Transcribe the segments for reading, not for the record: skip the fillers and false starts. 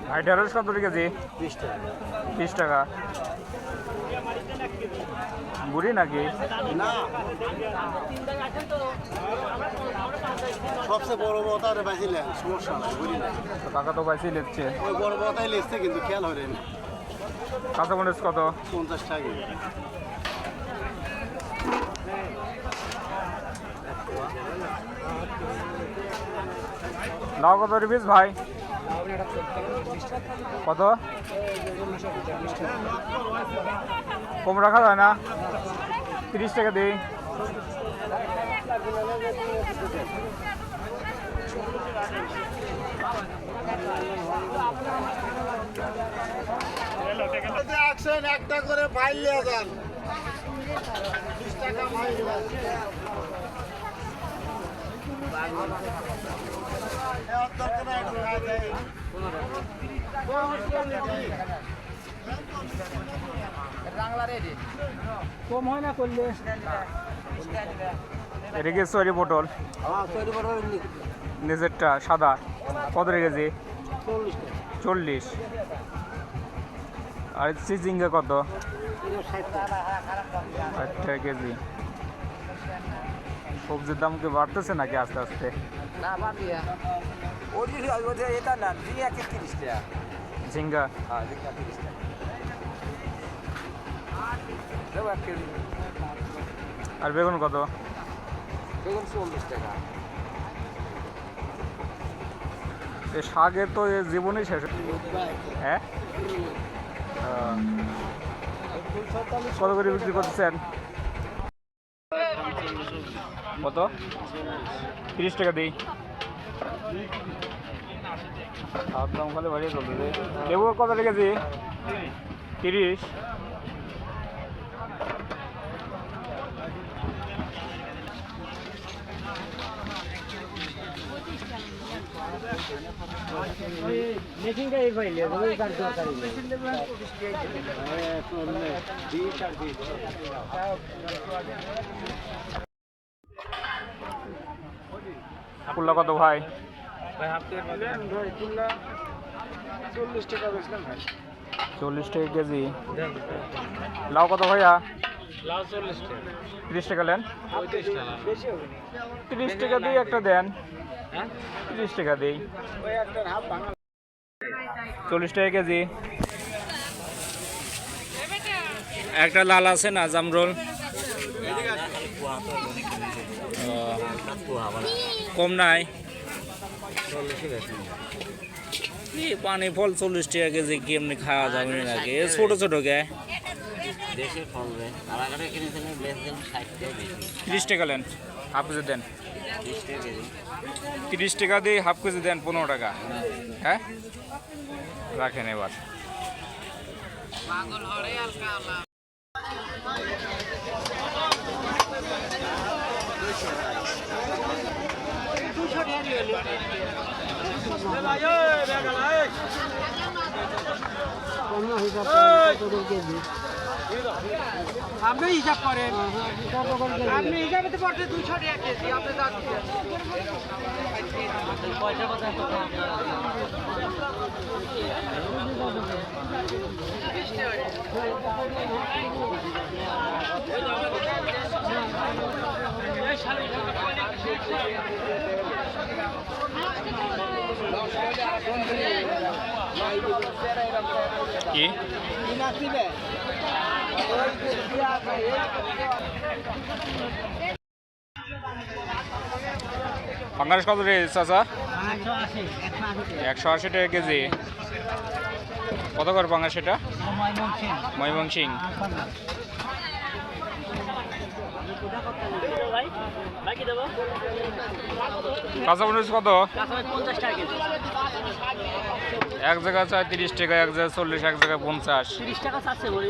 ভাই ঢেঁড়স কত কেজি? 20 টাকা। 20 টাকা। বুড়ি নাকি? না, সবচেয়ে বড় বড়টা বেঁচে সমস্যা নাই, বুঝলি না? টাকা তো পাইছি লিখছে। ওই বড় বড়টাই লিখছে কিন্তু খেয়াল হয় না। কাঁচামরিচ কত? 50 টাকা। লাউ কত পিস ভাই? কত কম রাখা যায় না? 30 টাকা দিই। একটা করে ফাইল নিয়ে যান। 20 টাকা ফাইল। কম হয় না করলে এটা কি সরি পটল? নিজেরটা সাদা কত কেজি? 40। আর চিচিঙ্গা কত? 60 টাকা কেজি। সবজির দাম কি বাড়তেছে নাকি আস্তে আস্তে? না বাড়িয়া ওই এটা না 30 টাকা ঝিঙ্গা হ্যাঁ 30 টাকা দেবো 1 কেজি। আর বেগুন কত? বেগুন 40 টাকা। এই শাকের তো জীবনই শেষ। হ্যাঁ কত করে বিক্রি করতেছেন? কত? 30 টাকা দিই। শাক দাম খালি বাড়িয়ে চলতেছে। লেবু কত কেজি? 30। কুল্লা কত ভাই? 40 টাকা বেচলাম ভাই। 40 টাকা কেজি। লাউ কত ভাইয়া? লাউ 40 টাকা। 30 টাকা নেন। 35 টাকা বেশি হবে। 30 টাকা দিয়ে একটা দেন। হ্যাঁ 30 টাকা দিই। ওই একটা হাফ ভাঙা 40 টাকা কেজি। একটা লাল আছে না জামরুল? কম নাই? পানি ফল 40 টাকা কেজি কেমনি খাওয়া যাবে নাকি? ছোট ছোট কে? 30 টাকা নেন, হাফ কেজি দেন। 30 টাকা দিয়ে হাফ কেজি দেন, 15 টাকা। হ্যাঁ রাখেন এবার। আপনি হিসাব করেন, আপনি হিসাবে তো পড়তে 200 টাকা কেজি। আপনি কি পাঙ্গাস কত রে চাচা? 180 টাকা কেজি। কত করে পাঙ্গাস এটা? ময়মনসিং। কাঁচামরিচ কত? এক জায়গায় চাই 30 টাকা, এক জায়গায় 40, এক জায়গায় 50। 30 টাকা চাচ্ছে বলি।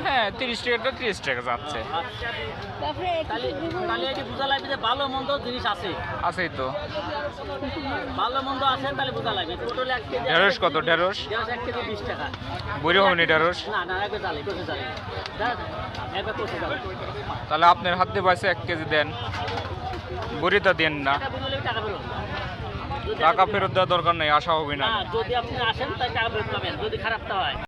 হ্যাঁ 30 টাকাটা 30 টাকা যাচ্ছে। তাহলে এটি বোঝা লাগবে যে ভালো মন্দ জিনিস আছে। আছেই তো। ভালো মন্দ আছে তাহলে বোঝা লাগবে। Total 1 KG. ঢেঁড়স কত? ঢেঁড়স 1 কেজি 20 টাকা। বুড়ি হবে না ঢেঁড়স? না না একবার চালে কষে চালে। একবার কষে চালে। তাহলে আপনার হাত দিয়ে পাইছে 1 কেজি দেন, বুড়িটা দেন না। টাকা বুঝলে টাকা পেলো। যদি টাকা ফেরত দেওয়ার দরকার নেই, আশা হবে না। যদি আপনি আসেন তাহলে টাকা ফেরত পাবেন যদি খারাপটা হয়।